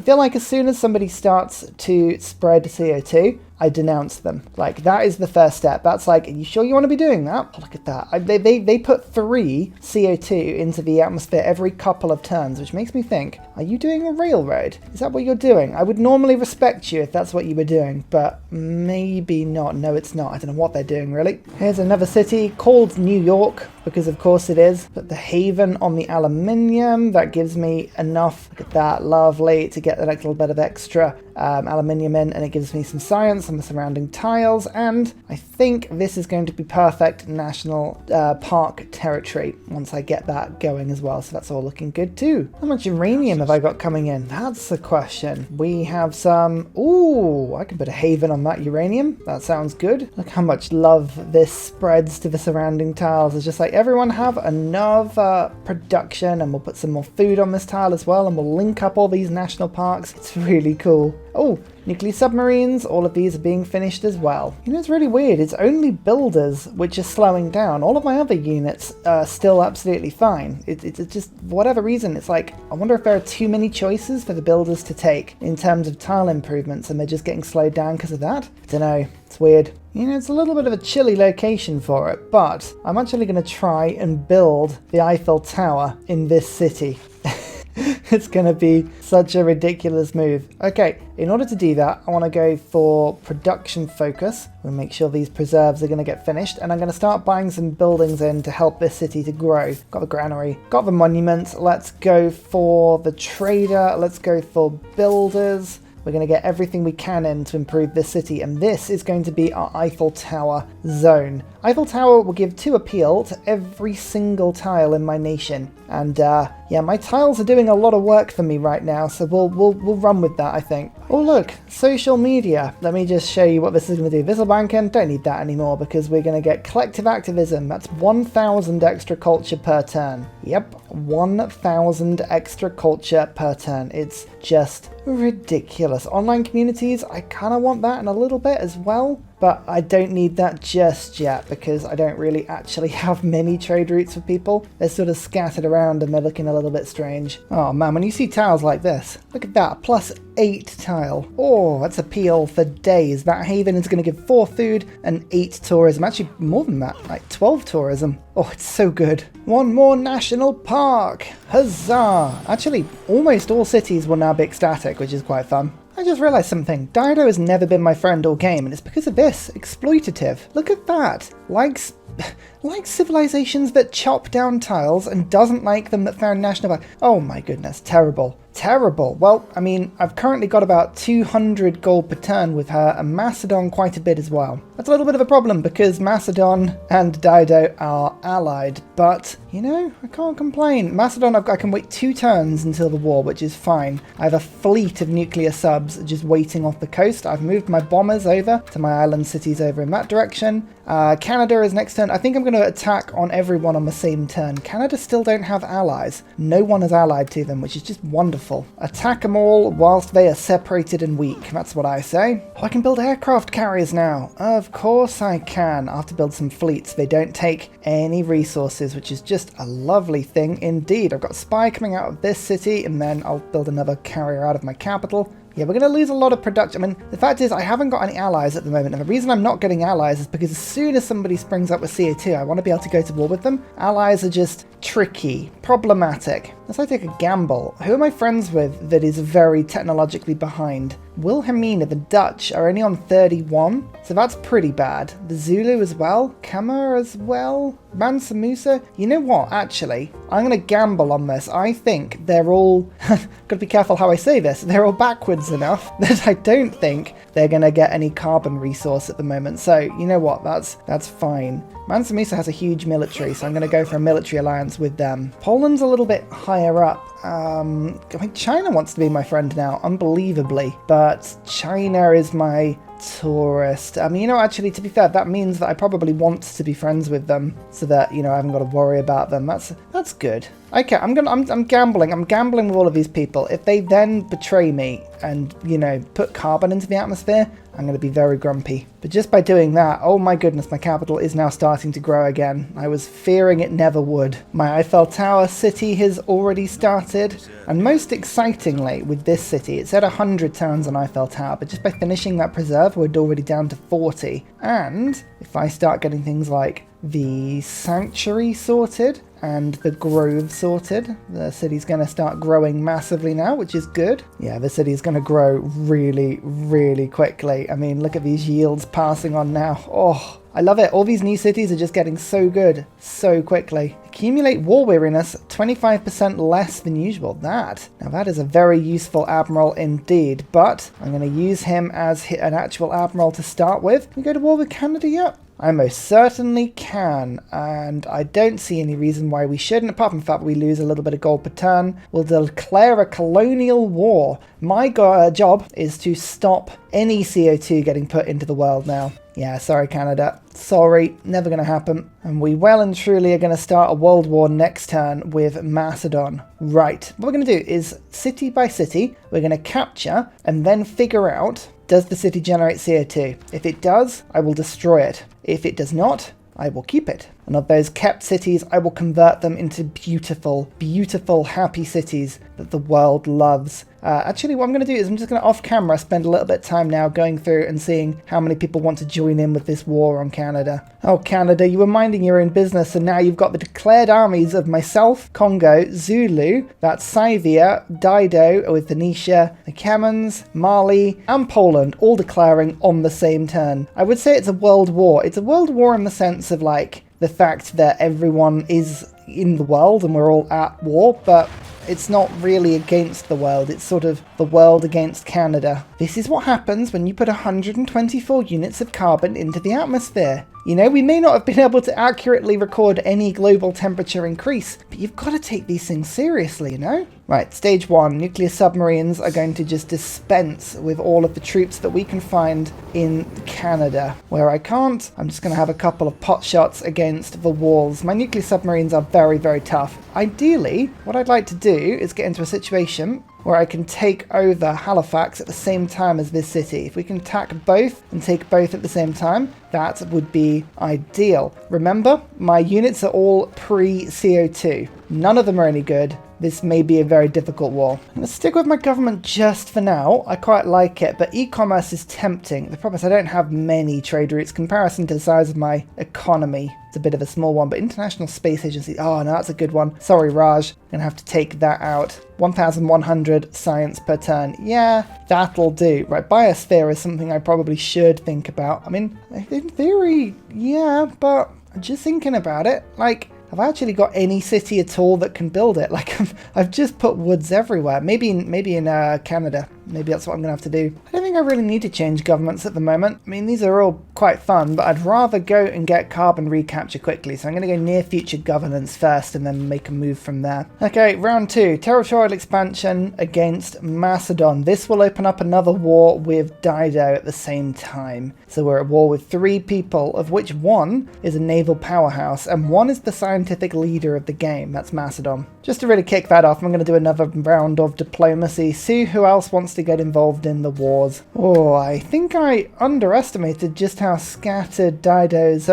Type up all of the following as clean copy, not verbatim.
feel like as soon as somebody starts to spread CO2, I denounce them. Like, that is the first step. That's like, are you sure you want to be doing that? Oh, look at that. They put 3 CO2 into the atmosphere every couple of turns, which makes me think, are you doing a railroad? Is that what you're doing? I would normally respect you if that's what you were doing, but maybe not. No, it's not. I don't know what they're doing, really. Here's another city called New York, because of course it is. Put the haven on the aluminium. That gives me enough, look at that, lovely, to get the next little bit of extra aluminium in, and it gives me some science on the surrounding tiles, and I think this is going to be perfect national park territory once I get that going as well, so that's all looking good too. How much uranium have I got coming in? That's the question. We have some, ooh, I can put a haven on that uranium. That sounds good. Look how much love this spreads to the surrounding tiles. It's just like, everyone have enough production, and we'll put some more food on this tile as well, and we'll link up all these national parks. It's really cool. Oh, nuclear submarines, all of these are being finished as well. You know, it's really weird. It's only builders which are slowing down. All of my other units are still absolutely fine. It's just, for whatever reason, it's like, I wonder if there are too many choices for the builders to take in terms of tile improvements, and they're just getting slowed down because of that. I don't know. It's weird. You know, it's a little bit of a chilly location for it, but I'm actually going to try and build the Eiffel Tower in this city. It's going to be such a ridiculous move. Okay, in order to do that, I want to go for production focus. We'll make sure these preserves are going to get finished, and I'm going to start buying some buildings in to help this city to grow. Got the granary, got the monument. Let's go for the trader. Let's go for builders. We're going to get everything we can in to improve this city, and this is going to be our Eiffel Tower zone. Eiffel Tower will give 2 appeal to every single tile in my nation. And yeah, my tiles are doing a lot of work for me right now, so we'll run with that, I think. Oh look, social media. Let me just show you what this is going to do. Visual banking, don't need that anymore, because we're going to get collective activism. That's 1,000 extra culture per turn. Yep, 1,000 extra culture per turn. It's just ridiculous. Online communities, I kind of want that in a little bit as well. But I don't need that just yet, because I don't really actually have many trade routes for people. They're sort of scattered around and they're looking a little bit strange. Oh man, when you see tiles like this, look at that, +8 tile. Oh, that's appeal for days. That haven is going to give 4 food and 8 tourism. Actually, more than that, like 12 tourism. Oh, it's so good. 1 more national park. Huzzah! Actually, almost all cities will now be ecstatic, which is quite fun. I just realised something. Dido has never been my friend all game, and it's because of this. Exploitative. Look at that. Likes civilizations that chop down tiles and doesn't like them that found national park. Oh my goodness, terrible. Terrible. Well, I mean, I've currently got about 200 gold per turn with her, and Macedon quite a bit as well. That's a little bit of a problem, because Macedon and Dido are allied, but, you know, I can't complain. Macedon, I can wait 2 turns until the war, which is fine. I have a fleet of nuclear subs just waiting off the coast. I've moved my bombers over to my island cities over in that direction. Canada is next turn. I think I'm going to attack on everyone on the same turn. Canada still don't have allies. No one is allied to them, which is just wonderful. Attack them all whilst they are separated and weak. That's what I say. Oh, I can build aircraft carriers now. Of course I can. I'll have to build some fleets. They don't take any resources, which is just a lovely thing indeed. I've got a spy coming out of this city, and then I'll build another carrier out of my capital. Yeah, we're going to lose a lot of production. I mean, the fact is I haven't got any allies at the moment, and the reason I'm not getting allies is because as soon as somebody springs up with CO2, I want to be able to go to war with them. Allies are just tricky, problematic. Let's take a gamble. Who am I friends with that is very technologically behind? Wilhelmina, the Dutch, are only on 31, so that's pretty bad. The Zulu as well, Khmer as well, Mansa Musa. You know what, actually, I'm going to gamble on this. I think they're all, gotta be careful how I say this, they're all backwards enough that I don't think they're going to get any carbon resource at the moment. So, you know what, that's fine. Mansa Musa has a huge military, so I'm going to go for a military alliance with them. Poland's a little bit higher up. I mean, China wants to be my friend now, unbelievably, but China is my tourist. I mean, you know, actually, to be fair, that means that I probably want to be friends with them, so that, you know, I haven't got to worry about them. That's good. Okay, I'm gambling. I'm gambling with all of these people. If they then betray me and, you know, put carbon into the atmosphere, I'm going to be very grumpy. But just by doing that, oh my goodness, my capital is now starting to grow again. I was fearing it never would. My Eiffel Tower city has already started. And most excitingly, with this city, it's at 100 towns on Eiffel Tower, but just by finishing that preserve, we're already down to 40. And if I start getting things like the sanctuary sorted and the grove sorted, the city's going to start growing massively now, which is good. Yeah, the city's going to grow really, really quickly. I mean, look at these yields passing on now. Oh, I love it. All these new cities are just getting so good so quickly. Accumulate war weariness, 25% less than usual. Now that is a very useful admiral indeed, but I'm going to use him as an actual admiral to start with. Can we go to war with Canada yet? I most certainly can, and I don't see any reason why we shouldn't, apart from the fact that we lose a little bit of gold per turn. We'll declare a colonial war. My job is to stop any CO2 getting put into the world now. Yeah, sorry Canada. Sorry, never going to happen. And we well and truly are going to start a world war next turn with Macedon. Right, what we're going to do is city by city, we're going to capture and then figure out, does the city generate CO2? If it does, I will destroy it. If it does not, I will keep it. And of those kept cities, I will convert them into beautiful, beautiful, happy cities that the world loves. Actually, what I'm going to do is I'm just going to off camera spend a little bit of time now going through and seeing how many people want to join in with this war on Canada. Oh, Canada, you were minding your own business, and now you've got the declared armies of myself, Congo, Zulu, that's Scythia, Dido with Phoenicia, the Camons, Mali, and Poland, all declaring on the same turn. I would say it's a world war. It's a world war in the sense of, like, the fact that everyone is in the world and we're all at war, but it's not really against the world. It's sort of the world against Canada. This is what happens when you put 124 units of carbon into the atmosphere. You know, we may not have been able to accurately record any global temperature increase, but you've got to take these things seriously, you know? Right, stage 1, nuclear submarines are going to just dispense with all of the troops that we can find in Canada. Where I can't, I'm just going to have a couple of pot shots against the walls. My nuclear submarines are very, very tough. Ideally, what I'd like to do is get into a situation where I can take over Halifax at the same time as this city. If we can attack both and take both at the same time, that would be ideal. Remember, my units are all pre-CO2. None of them are any good. This may be a very difficult war. I'm going to stick with my government just for now. I quite like it, but e-commerce is tempting. The problem is I don't have many trade routes in comparison to the size of my economy. It's a bit of a small one, but International Space Agency, oh no, that's a good one. Sorry, Raj, I'm going to have to take that out. 1,100 science per turn. Yeah, that'll do. Right, biosphere is something I probably should think about. I mean, in theory, yeah, but just thinking about it, like, have I actually got any city at all that can build it? Like, I've just put woods everywhere. Maybe in Canada. Maybe that's what I'm going to have to do. I don't think I really need to change governments at the moment. I mean, these are all quite fun, but I'd rather go and get carbon recapture quickly. So I'm going to go near future governance first and then make a move from there. Okay, round 2. Territorial expansion against Macedon. This will open up another war with Dido at the same time. So we're at war with 3 people, of which one is a naval powerhouse and one is the scientific leader of the game. That's Macedon. Just to really kick that off, I'm going to do another round of diplomacy. See who else wants to get involved in the wars. Oh, I think I underestimated just how scattered Dido's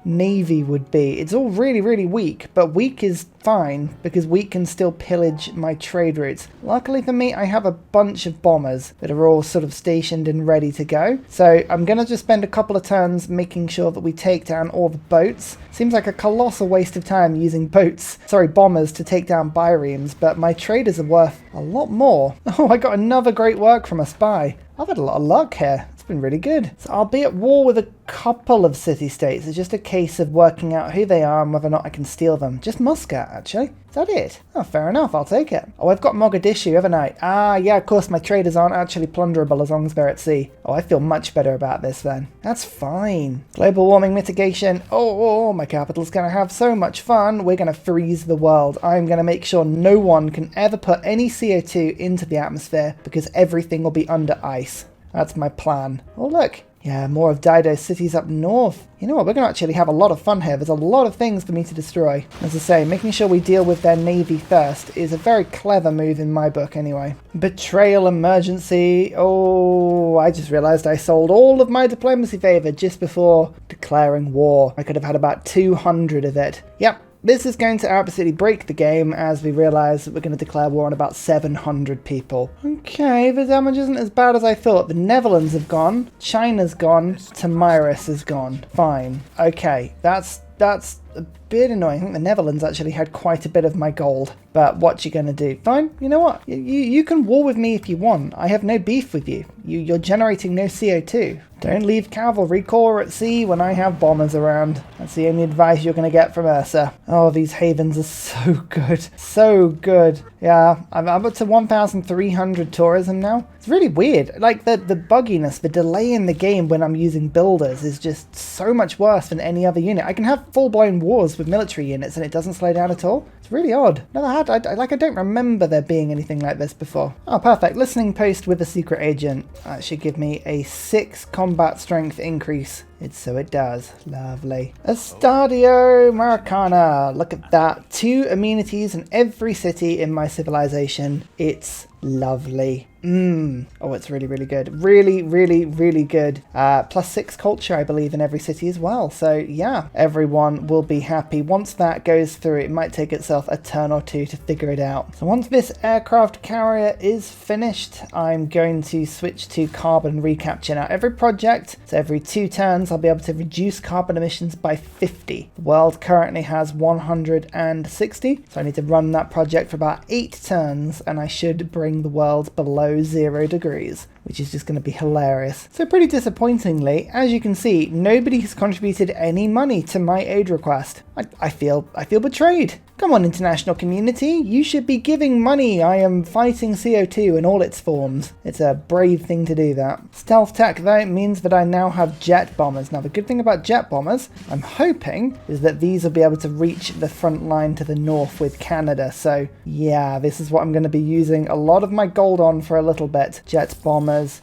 navy would be. It's all really, really weak, but weak is fine because weak can still pillage my trade routes. Luckily for me, I have a bunch of bombers that are all sort of stationed and ready to go. So I'm going to just spend a couple of turns making sure that we take down all the boats. Seems like a colossal waste of time using bombers to take down biremes, but my traders are worth a lot more. Oh, I got another great work from a spy. I've had a lot of luck here. It's been really good. So I'll be at war with a couple of city-states. It's just a case of working out who they are and whether or not I can steal them. Just Muscat, actually. Is that it? Oh, fair enough. I'll take it. Oh, I've got Mogadishu, haven't I? Ah, yeah, of course, my traders aren't actually plunderable as long as they're at sea. Oh, I feel much better about this then. That's fine. Global warming mitigation. Oh, my capital's going to have so much fun. We're going to freeze the world. I'm going to make sure no one can ever put any CO2 into the atmosphere because everything will be under ice. That's my plan. Oh, look. Yeah, more of Dido's cities up north. You know what, we're going to actually have a lot of fun here. There's a lot of things for me to destroy. As I say, making sure we deal with their navy first is a very clever move in my book anyway. Betrayal emergency. Oh, I just realised I sold all of my diplomacy favour just before declaring war. I could have had about 200 of it. Yep. This is going to absolutely break the game as we realise that we're going to declare war on about 700 people. Okay, the damage isn't as bad as I thought. The Netherlands have gone, China's gone, Tamiris is gone. Fine. Okay, that's a bit annoying. I think the Netherlands actually had quite a bit of my gold. But what you gonna do? Fine, you know what? You can war with me if you want. I have no beef with you. You're generating no CO2. Don't leave cavalry corps at sea when I have bombers around. That's the only advice you're going to get from Ursa. Oh, these havens are so good. So good. Yeah, I'm up to 1,300 tourism now. It's really weird. Like, the bugginess, the delay in the game when I'm using builders is just so much worse than any other unit. I can have full-blown wars with military units and it doesn't slow down at all. It's really odd. Never had, I don't remember there being anything like this before. Oh, perfect. Listening post with a secret agent. That should give me a 6 combat strength increase. So it does. Lovely. Estadio Maracana. Look at that. 2 amenities in every city in my civilization. It's lovely. Oh, it's really, really good. Really, really, really good. +6 culture, I believe, in every city as well. So, yeah, everyone will be happy. Once that goes through, it might take itself a turn or two to figure it out. So once this aircraft carrier is finished, I'm going to switch to carbon recapture. Now, every project, so every 2 turns, I'll be able to reduce carbon emissions by 50. The world currently has 160, so I need to run that project for about 8 turns, and I should bring the world below 0 degrees, which is just going to be hilarious. So pretty disappointingly, as you can see, nobody has contributed any money to my aid request. I feel betrayed. Come on, international community, you should be giving money. I am fighting CO2 in all its forms. It's a brave thing to do that. Stealth tech, though, means that I now have jet bombers. Now, the good thing about jet bombers, I'm hoping, is that these will be able to reach the front line to the north with Canada. So, yeah, this is what I'm going to be using a lot of my gold on for a little bit. Jet bombers.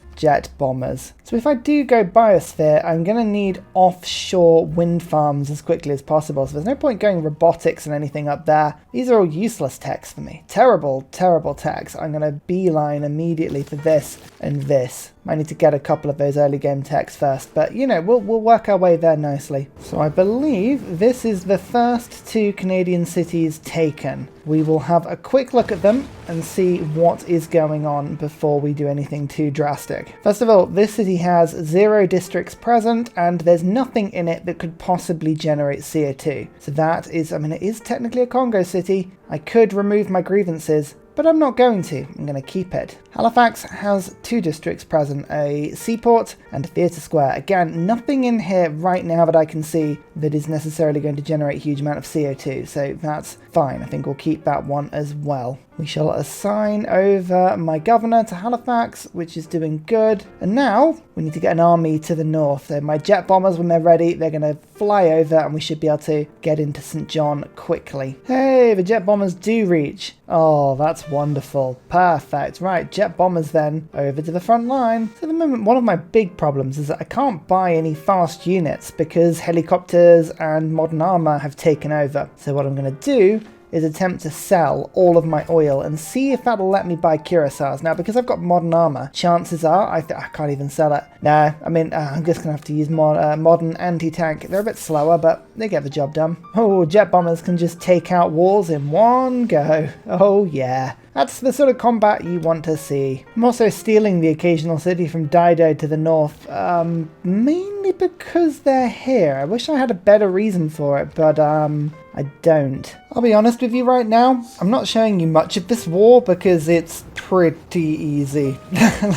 So if I do go biosphere, I'm going to need offshore wind farms as quickly as possible. So there's no point going robotics and anything up there. These are all useless techs for me. Terrible, terrible techs. I'm going to beeline immediately for this and this. Might need to get a couple of those early game techs first, but you know, we'll work our way there nicely. So I believe this is the first 2 Canadian cities taken. We will have a quick look at them and see what is going on before we do anything too drastic. First of all, this city has 0 districts present and there's nothing in it that could possibly generate CO2. So that is, I mean, it is technically a Congo city. I could remove my grievances, but I'm not going to. I'm going to keep it. Halifax has 2 districts present, a seaport and a theatre square. Again, nothing in here right now that I can see that is necessarily going to generate a huge amount of CO2, so that's fine. I think we'll keep that one as well. We shall assign over my governor to Halifax, which is doing good. And now we need to get an army to the north. So my jet bombers, when they're ready, they're going to fly over and we should be able to get into St. John quickly. Hey, the jet bombers do reach. Oh, that's wonderful. Perfect. Right, jet bombers then over to the front line. So at the moment, one of my big problems is that I can't buy any fast units because helicopters and modern armor have taken over. So what I'm going to do is attempt to sell all of my oil and see if that'll let me buy cuirassiers. Now, because I've got modern armor, chances are I can't even sell it. Nah, I mean, I'm just going to have to use modern anti-tank. They're a bit slower, but they get the job done. Oh, jet bombers can just take out walls in one go. Oh, yeah. That's the sort of combat you want to see. I'm also stealing the occasional city from Dido to the north, mainly because they're here. I wish I had a better reason for it, but I don't. I'll be honest with you right now, I'm not showing you much of this war because it's pretty easy.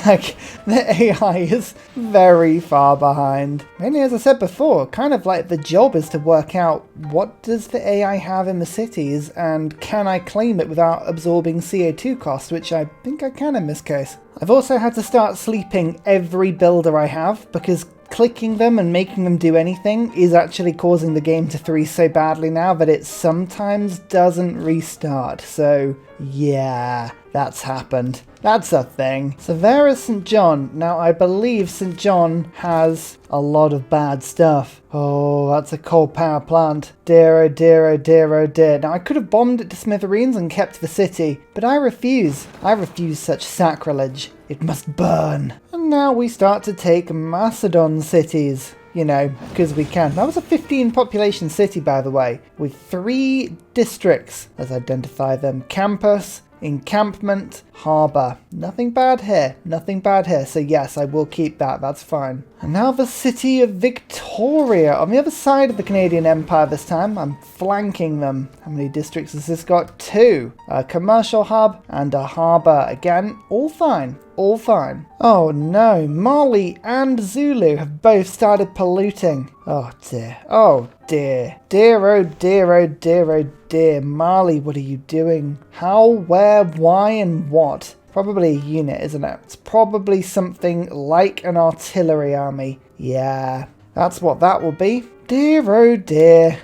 Like, the AI is very far behind. Mainly, as I said before, kind of like the job is to work out what does the AI have in the cities and can I claim it without absorbing CO2 costs, which I think I can in this case. I've also had to start sleeping every builder I have because clicking them and making them do anything is actually causing the game to freeze so badly now that it sometimes doesn't restart. So yeah, That's happened. That's a thing. Severus St. John. Now, I believe St. John has a lot of bad stuff. Oh, that's a coal power plant. Dear, oh dear, oh dear, oh dear. Now, I could have bombed it to smithereens and kept the city, but I refuse. I refuse such sacrilege. It must burn. And now we start to take Macedon cities. You know, because we can. That was a 15 population city, by the way, with 3 districts. Let's identify them. Campus, encampment, harbour. Nothing bad here. Nothing bad here. So yes, I will keep that. That's fine. And now the city of Victoria. On the other side of the Canadian Empire this time. I'm flanking them. How many districts has this got? 2. A commercial hub and a harbour. Again, all fine. All fine. Oh no, Mali and Zulu have both started polluting. Oh dear. Oh dear. Dear, oh dear, oh dear, oh dear. Mali, what are you doing? How, where, why, and what? Probably a unit, isn't it? It's probably something like an artillery army. Yeah, that's what that will be. Dear, oh dear.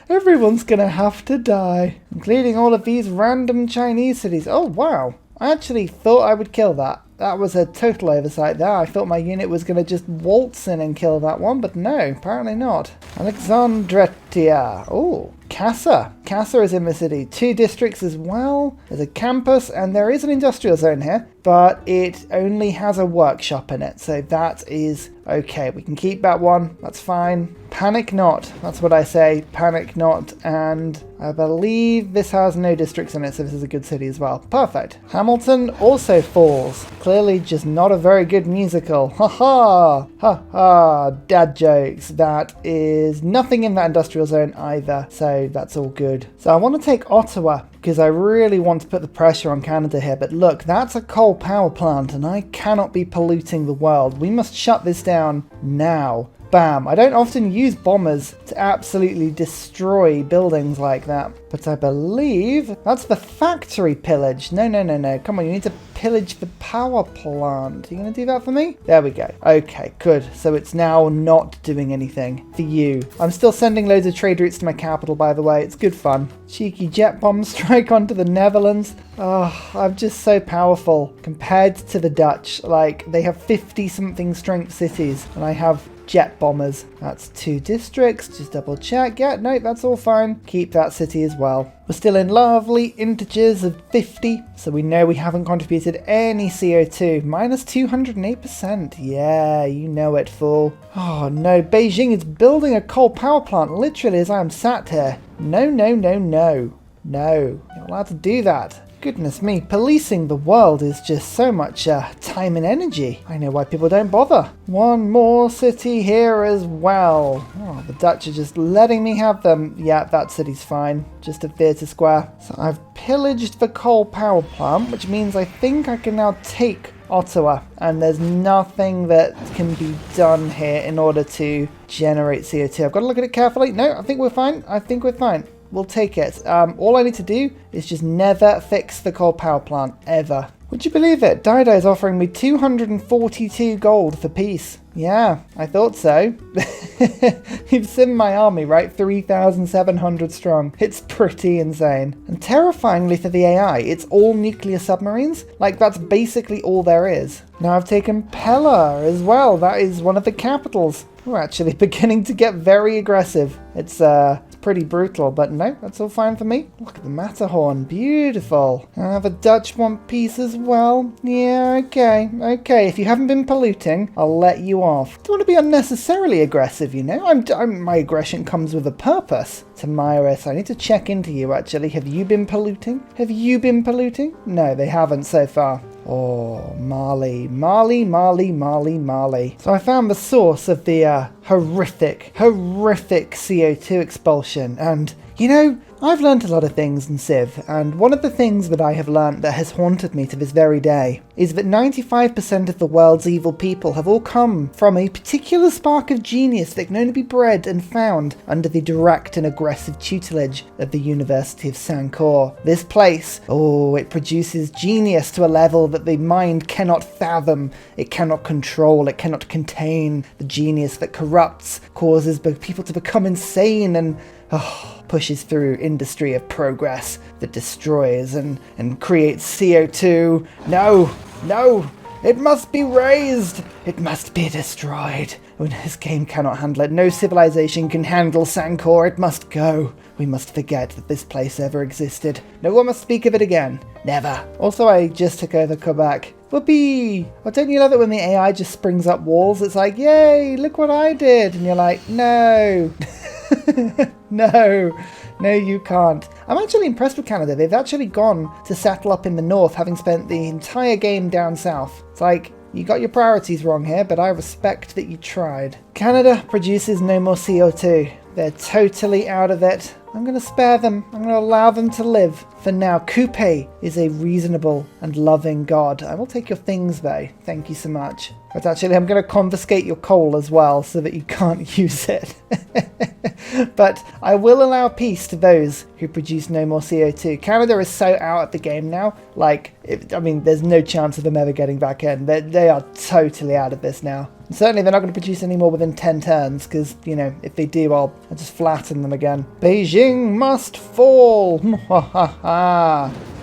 Everyone's gonna have to die. Including all of these random Chinese cities. Oh wow. I actually thought I would kill that. That was a total oversight there. I thought my unit was going to just waltz in and kill that one, but no, apparently not. Alexandretia. Oh, Casa. Casa is in the city. 2 districts as well. There's a campus and there is an industrial zone here, but it only has a workshop in it. So that is okay. We can keep that one. That's fine. Panic not. That's what I say. Panic not. And I believe this has no districts in it, so this is a good city as well. Perfect. Hamilton also falls. Clearly just not a very good musical. Ha ha! Ha ha! Dad jokes. That is nothing in that industrial zone either, so that's all good. So I want to take Ottawa because I really want to put the pressure on Canada here, but look, that's a coal power plant and I cannot be polluting the world. We must shut this down now. Bam. I don't often use bombers to absolutely destroy buildings like that, but I believe that's the factory pillage. No. Come on, you need to pillage the power plant. Are you going to do that for me? There we go. Okay, good. So it's now not doing anything for you. I'm still sending loads of trade routes to my capital, by the way. It's good fun. Cheeky jet bomb strike onto the Netherlands. Oh, I'm just so powerful compared to the Dutch. Like, they have 50-something strength cities, and I have jet bombers. That's 2 districts. Just double check. Yeah, no, that's all fine. Keep that city as well. We're still in lovely integers of 50, so we know we haven't contributed any CO2. Minus 208%. Yeah, you know it, fool. Oh no, Beijing is building a coal power plant literally as I am sat here. No. No, you're not allowed to do that. Goodness me, policing the world is just so much time and energy. I know why people don't bother. One more city here as well. Oh, the Dutch are just letting me have them. Yeah, that city's fine. Just a theatre square. So I've pillaged the coal power plant, which means I think I can now take Ottawa. And there's nothing that can be done here in order to generate CO2. I've got to look at it carefully. No, I think we're fine. We'll take it. All I need to do is just never fix the coal power plant, ever. Would you believe it? Dido is offering me 242 gold for peace. Yeah, I thought so. You've seen my army, right? 3,700 strong. It's pretty insane. And terrifyingly for the AI, it's all nuclear submarines. Like, that's basically all there is. Now I've taken Pella as well. That is one of the capitals. We're actually beginning to get very aggressive. It's pretty brutal, but no, that's all fine for me. Look at the Matterhorn. Beautiful. The Dutch want peace as well. Yeah, okay. If you haven't been polluting, I'll let you off. Don't want to be unnecessarily aggressive, you know. My aggression comes with a purpose. Tamiris, I need to check into you, actually. Have you been polluting? No, they haven't so far. Oh, Mali. So I found the source of the horrific CO2 expulsion, and, you know, I've learnt a lot of things in Civ, and one of the things that I have learnt that has haunted me to this very day is that 95% of the world's evil people have all come from a particular spark of genius that can only be bred and found under the direct and aggressive tutelage of the University of Sankor. This place, it produces genius to a level that the mind cannot fathom, it cannot control, it cannot contain. The genius that corrupts, causes people to become insane and pushes through industry of progress that destroys and creates CO2. No, no, it must be raised. It must be destroyed. When this game cannot handle it, no civilization can handle Sancor. It must go. We must forget that this place ever existed. No one must speak of it again. Never. Also, I just took over Quebec. Whoopee! Oh, don't you love it when the AI just springs up walls? It's like, yay, look what I did. And you're like, no. No, you can't. I'm actually impressed with Canada. They've actually gone to settle up in the north, having spent the entire game down south. It's like, you got your priorities wrong here, but I respect that you tried. Canada produces no more CO2. They're totally out of it. I'm going to spare them. I'm going to allow them to live for now. Kupe is a reasonable and loving god. I will take your things, though. Thank you so much. But actually, I'm going to confiscate your coal as well so that you can't use it. But I will allow peace to those who produce no more CO2. Canada is so out of the game now. Like, there's no chance of them ever getting back in. They are totally out of this now. And certainly, they're not going to produce any more within 10 turns because, if they do, I'll just flatten them again. Beijing must fall.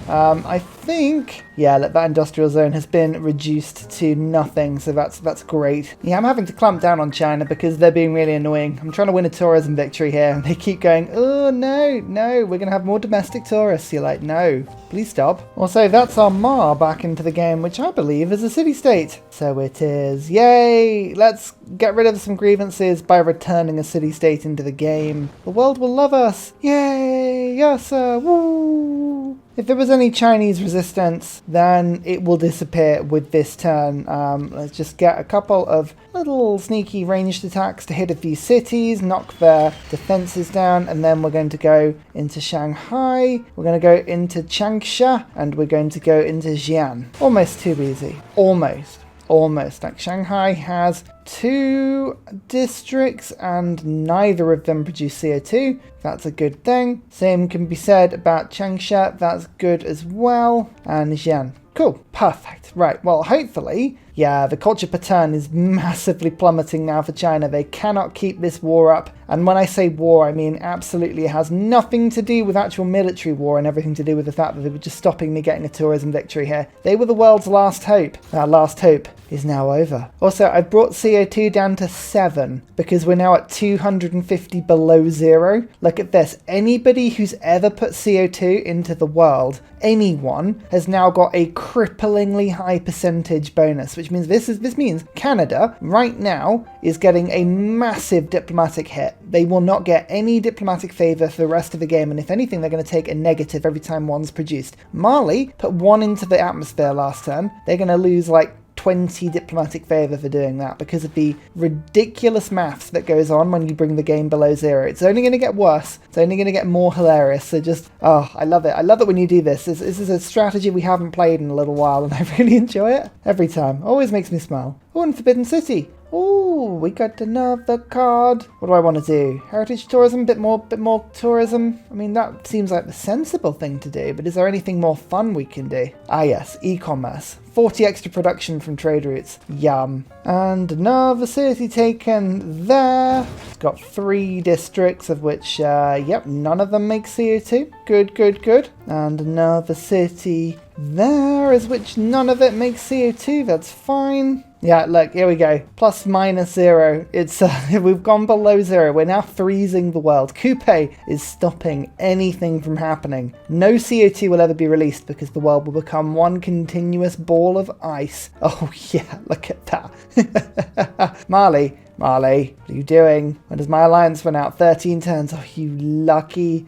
I think, that industrial zone has been reduced to nothing, so that's great. Yeah, I'm having to clamp down on China because they're being really annoying. I'm trying to win a tourism victory here, and they keep going, oh, no, we're going to have more domestic tourists. You're like, no, please stop. Also, that's our Ma back into the game, which I believe is a city-state. So it is. Yay! Let's get rid of some grievances by returning a city-state into the game. The world will love us. Yay! Ursa! Woo! If there was any Chinese resistance, then it will disappear with this turn. Let's just get a couple of little sneaky ranged attacks to hit a few cities, knock their defenses down, and then we're going to go into Shanghai, we're going to go into Changsha, and we're going to go into Xi'an. Almost too easy. Almost. Like Shanghai has 2 districts and neither of them produce CO2. That's a good thing. Same can be said about Changsha. That's good as well. And Xi'an. Cool. Perfect. Right. Well, hopefully, the culture per turn is massively plummeting now for China. They cannot keep this war up. And when I say war, I mean absolutely it has nothing to do with actual military war and everything to do with the fact that they were just stopping me getting a tourism victory here. They were the world's last hope. That last hope is now over. Also, I brought CO2 down to 7 because we're now at 250 below 0. Look at this. Anybody who's ever put CO2 into the world, anyone, has now got a cripplingly high percentage bonus, which means this means Canada right now is getting a massive diplomatic hit. They will not get any diplomatic favour for the rest of the game, and if anything, they're going to take a negative every time one's produced. Mali put 1 into the atmosphere last turn. They're going to lose like 20 diplomatic favour for doing that because of the ridiculous maths that goes on when you bring the game below 0. It's only going to get worse. It's only going to get more hilarious. So just, I love it. I love it when you do this. This is a strategy we haven't played in a little while, and I really enjoy it every time. Always makes me smile. Oh, and Forbidden City. Oh, we got another card. What do I want to do? Heritage tourism, bit more tourism. I mean, that seems like the sensible thing to do, but is there anything more fun we can do? Ah, yes, e-commerce. 40 extra production from trade routes. Yum. And another city taken there. It's got 3 districts, of which, none of them make CO2. Good. And another city there, is which none of it makes CO2. That's fine. Yeah, look, here we go. Plus minus 0. It's we've gone below 0. We're now freezing the world. Kupe is stopping anything from happening. No CO2 will ever be released because the world will become one continuous ball of ice. Oh yeah, look at that. Mali, what are you doing? When does my alliance run out? 13 turns. Oh, you lucky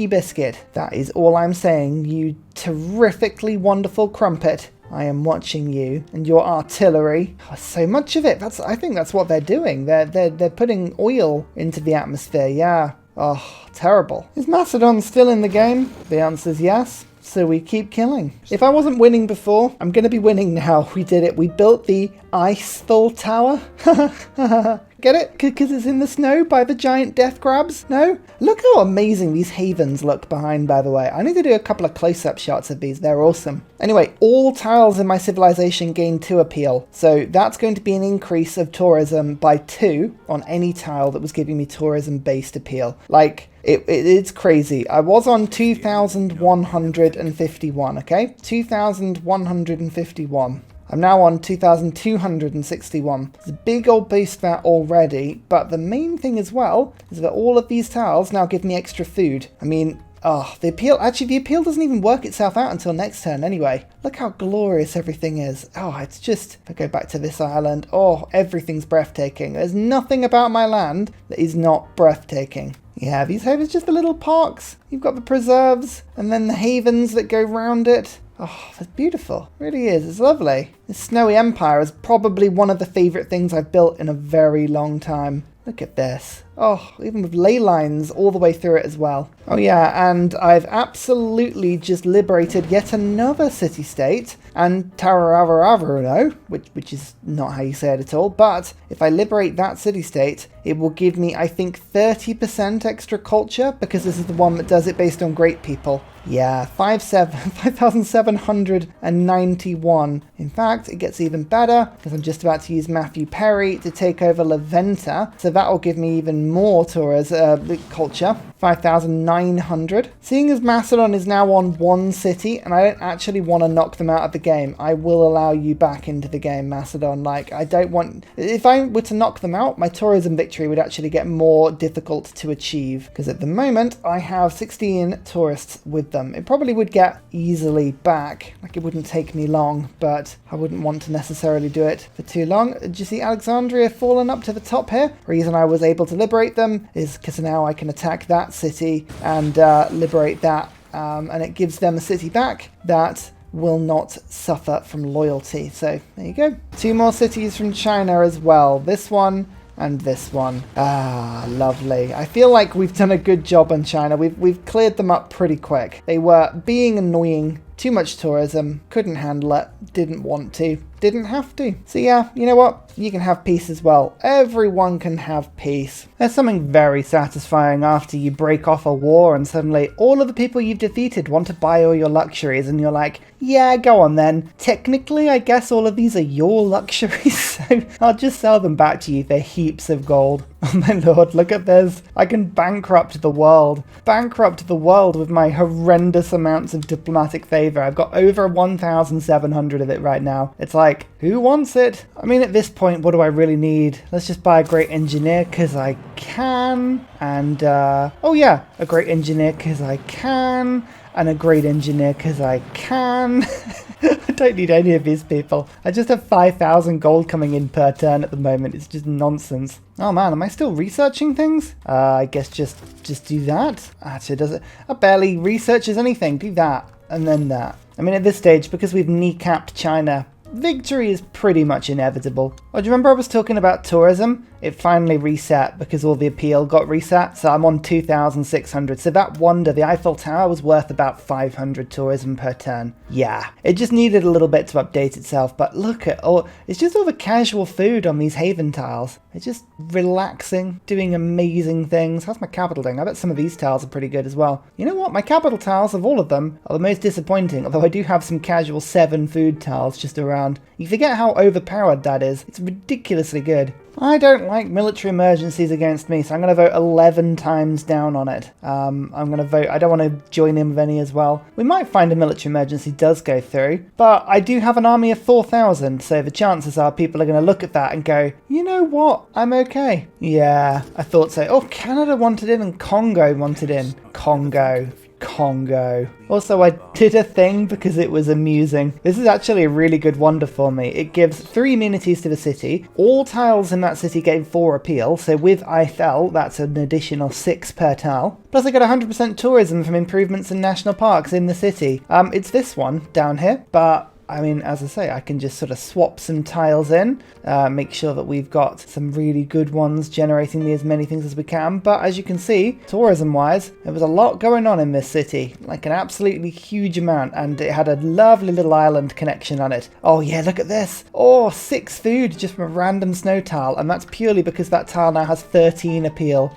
biscuit. That is all I'm saying, you terrifically wonderful crumpet. I am watching you and your artillery. Oh, so much of it. I think that's what they're doing. They're putting oil into the atmosphere. Yeah. Oh, terrible. Is Macedon still in the game? The answer's yes. So we keep killing. If I wasn't winning before, I'm going to be winning now. We did it. We built the Iciest Tower. Get it? Because it's in the snow by the giant death crabs? No? Look how amazing these havens look behind, by the way. I need to do a couple of close-up shots of these. They're awesome. Anyway, all tiles in my civilization gain 2 appeal. So that's going to be an increase of tourism by 2 on any tile that was giving me tourism-based appeal. Like, it's crazy. I was on 2,151, okay? 2,151. I'm now on 2,261. It's a big old boost there already, but the main thing as well is that all of these tiles now give me extra food. I mean, the appeal doesn't even work itself out until next turn anyway. Look how glorious everything is. Oh, it's just, if I go back to this island, everything's breathtaking. There's nothing about my land that is not breathtaking. Yeah, these havens are just the little parks. You've got the preserves and then the havens that go round it. Oh, that's beautiful. It really is. It's lovely. This snowy empire is probably one of the favourite things I've built in a very long time. Look at this. Oh, even with ley lines all the way through it as well. Oh yeah, and I've absolutely just liberated yet another city-state, and Tararavaravaro, which is not how you say it at all, but if I liberate that city-state, it will give me, I think, 30% extra culture, because this is the one that does it based on great people. Yeah, 5,791. In fact, it gets even better, because I'm just about to use Matthew Perry to take over La Venta, so that will give me even more tourism culture. 5,900. Seeing as Macedon is now on 1 city, and I don't actually want to knock them out of the game, I will allow you back into the game, Macedon. Like, I don't want... If I were to knock them out, my tourism victory would actually get more difficult to achieve, because at the moment, I have 16 tourists with them. It probably would get easily back. Like, it wouldn't take me long, but I wouldn't want to necessarily do it for too long. Do you see Alexandria fallen up to the top here? The reason I was able to liberate them is because now I can attack that city and liberate that, and it gives them a city back that will not suffer from loyalty. So there you go. 2 more cities from China as well. This one and this one. Ah, lovely. I feel like we've done a good job on China. We've cleared them up pretty quick. They were being annoying. Too much tourism. Couldn't handle it. Didn't want to. Didn't have to. So yeah, you know what? You can have peace as well. Everyone can have peace. There's something very satisfying after you break off a war and suddenly all of the people you've defeated want to buy all your luxuries and you're like, yeah, go on then. Technically, I guess all of these are your luxuries, so I'll just sell them back to you for heaps of gold. Oh my lord, look at this. I can bankrupt the world. Bankrupt the world with my horrendous amounts of diplomatic favour. I've got over 1,700 of it right now. It's like, who wants it? I mean, at this point, what do I really need? Let's just buy a great engineer because I can. And, oh yeah, a great engineer because I can. And a great engineer because I can. I don't need any of these people. I just have 5,000 gold coming in per turn at the moment. It's just nonsense. Oh man, am I still researching things? I guess just do that. Actually, does it? I barely researches anything. Do that. And then that. I mean, at this stage, because we've kneecapped China, victory is pretty much inevitable. Oh, do you remember I was talking about tourism? It finally reset because all the appeal got reset, so I'm on 2,600. So that wonder, the Eiffel Tower, was worth about 500 tourism per turn. Yeah, it just needed a little bit to update itself, but look at all, it's just all the casual food on these haven tiles. It's just relaxing, doing amazing things. How's my capital doing? I bet some of these tiles are pretty good as well. You know what? My capital tiles, of all of them, are the most disappointing, although I do have some casual 7 food tiles just around. You forget how overpowered that is. It's ridiculously good. I don't like military emergencies against me, so I'm going to vote 11 times down on it. I'm going to vote, I don't want to join in with any as well. We might find a military emergency does go through, but I do have an army of 4,000, so the chances are people are going to look at that and go, you know what, I'm okay. Yeah, I thought so. Oh, Canada wanted in and Congo wanted in. Congo. Also, I did a thing because it was amusing. This is actually a really good wonder for me. It gives 3 amenities to the city. All tiles in that city gain 4 appeal, so with Eiffel, that's an additional 6 per tile. Plus I got 100% tourism from improvements in national parks in the city. It's this one down here, but I mean, as I say, I can just sort of swap some tiles in, make sure that we've got some really good ones generating me as many things as we can. But as you can see, tourism-wise, there was a lot going on in this city, like an absolutely huge amount, and it had a lovely little island connection on it. Oh yeah, look at this. Oh, 6 food just from a random snow tile, and that's purely because that tile now has 13 appeal.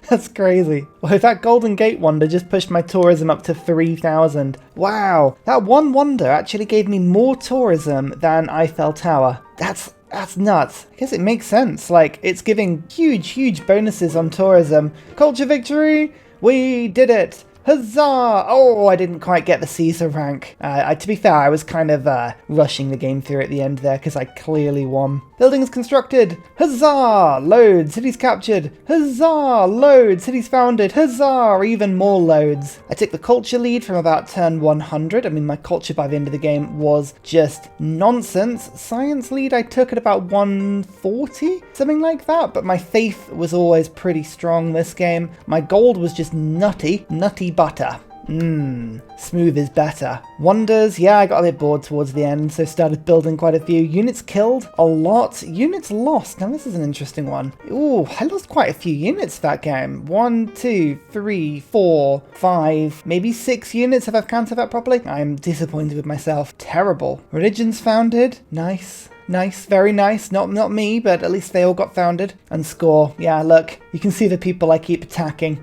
That's crazy. Well, that Golden Gate wonder just pushed my tourism up to 3,000. Wow, that one wonder actually gave me more tourism than Eiffel Tower. That's nuts. I guess it makes sense. Like, it's giving huge bonuses on tourism. Culture victory! We did it! Huzzah! Oh, I didn't quite get the Caesar rank. To be fair, I was kind of rushing the game through at the end there because I clearly won. Buildings constructed. Huzzah! Loads. Cities captured. Huzzah! Loads. Cities founded. Huzzah! Even more loads. I took the culture lead from about turn 100. I mean, my culture by the end of the game was just nonsense. Science lead I took at about 140, something like that. But my faith was always pretty strong this game. My gold was just nutty butter. Smooth is better. Wonders, yeah, I got a bit bored towards the end, so started building quite a few. Units killed, a lot. Units lost. Now this is an interesting one. Ooh, I lost quite a few units that game. 1, 2, 3, 4, 5, maybe 6 units if I've counted that properly. I'm disappointed with myself. Terrible. Religions founded. Nice. Nice, very nice. Not me, but at least they all got founded. And score. Yeah, look, you can see the people I keep attacking.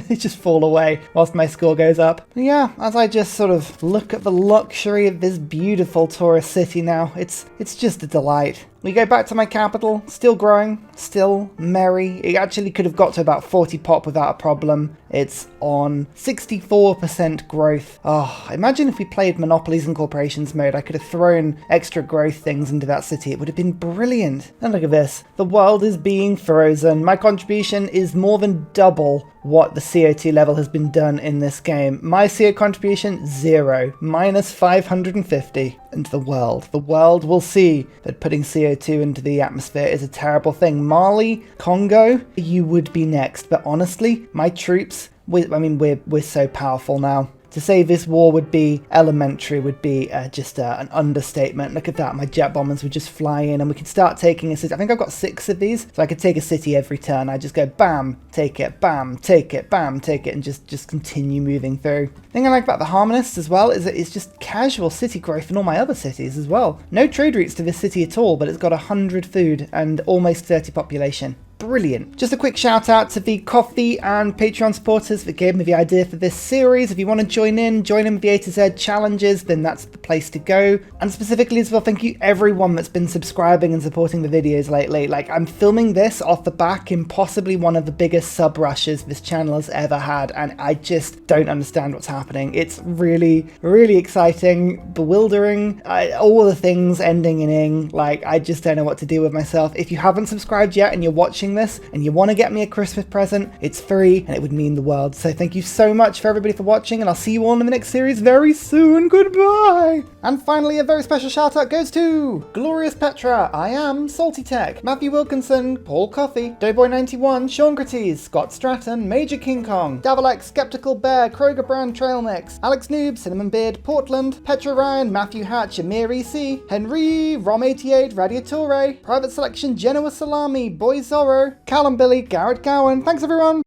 They just fall away whilst my score goes up. But yeah, as I just sort of look at the luxury of this beautiful tourist city now, it's just a delight. We go back to my capital, still growing, still merry. It actually could have got to about 40 pop without a problem. It's on 64% growth. Oh, imagine if we played Monopolies and Corporations mode. I could have thrown extra growth things into that city. It would have been brilliant. And look at this. The world is being frozen. My contribution is more than double what the CO2 level has been done in this game. My CO contribution, 0, minus 550 into the world. The world will see that putting CO2 into the atmosphere is a terrible thing. Mali, Congo, you would be next. But honestly, my troops, we're so powerful now. To say this war would be elementary would be just an understatement. Look at that, my jet bombers would just fly in and we could start taking a city. I think I've got 6 of these, so I could take a city every turn. I just go bam, take it, bam, take it, bam, take it, and just continue moving through. The thing I like about the Harmonists as well is that it's just casual city growth in all my other cities as well. No trade routes to this city at all, but it's got 100 food and almost 30 population. Brilliant. Just a quick shout out to the Coffee and Patreon supporters that gave me the idea for this series. If you want to join in with the A to Z challenges, then that's the place to go. And specifically as well, thank you everyone that's been subscribing and supporting the videos lately. Like, I'm filming this off the back in possibly one of the biggest sub rushes this channel has ever had, and I just don't understand what's happening. It's really, really exciting, bewildering, all the things ending in ing. Like, I just don't know what to do with myself. If you haven't subscribed yet and you're watching this and you want to get me a Christmas present, it's free and it would mean the world. So thank you so much for everybody for watching, and I'll see you all in the next series very soon. Goodbye. And finally, a very special shout out goes to Glorious Petra, I Am Salty Tech, Matthew Wilkinson, Paul Coffey, Doughboy91, Sean Gratis, Scott Stratton, Major King Kong, Davalex, Skeptical Bear, Kroger Brand Trail Mix, Alex Noob, Cinnamon Beard, Portland, Petra Ryan, Matthew Hatch, Amir EC, Henry, Rom88, Radiatore, Private Selection, Genoa Salami, Boy Zorro, Callum Billy, Garrett Gowan. Thanks everyone.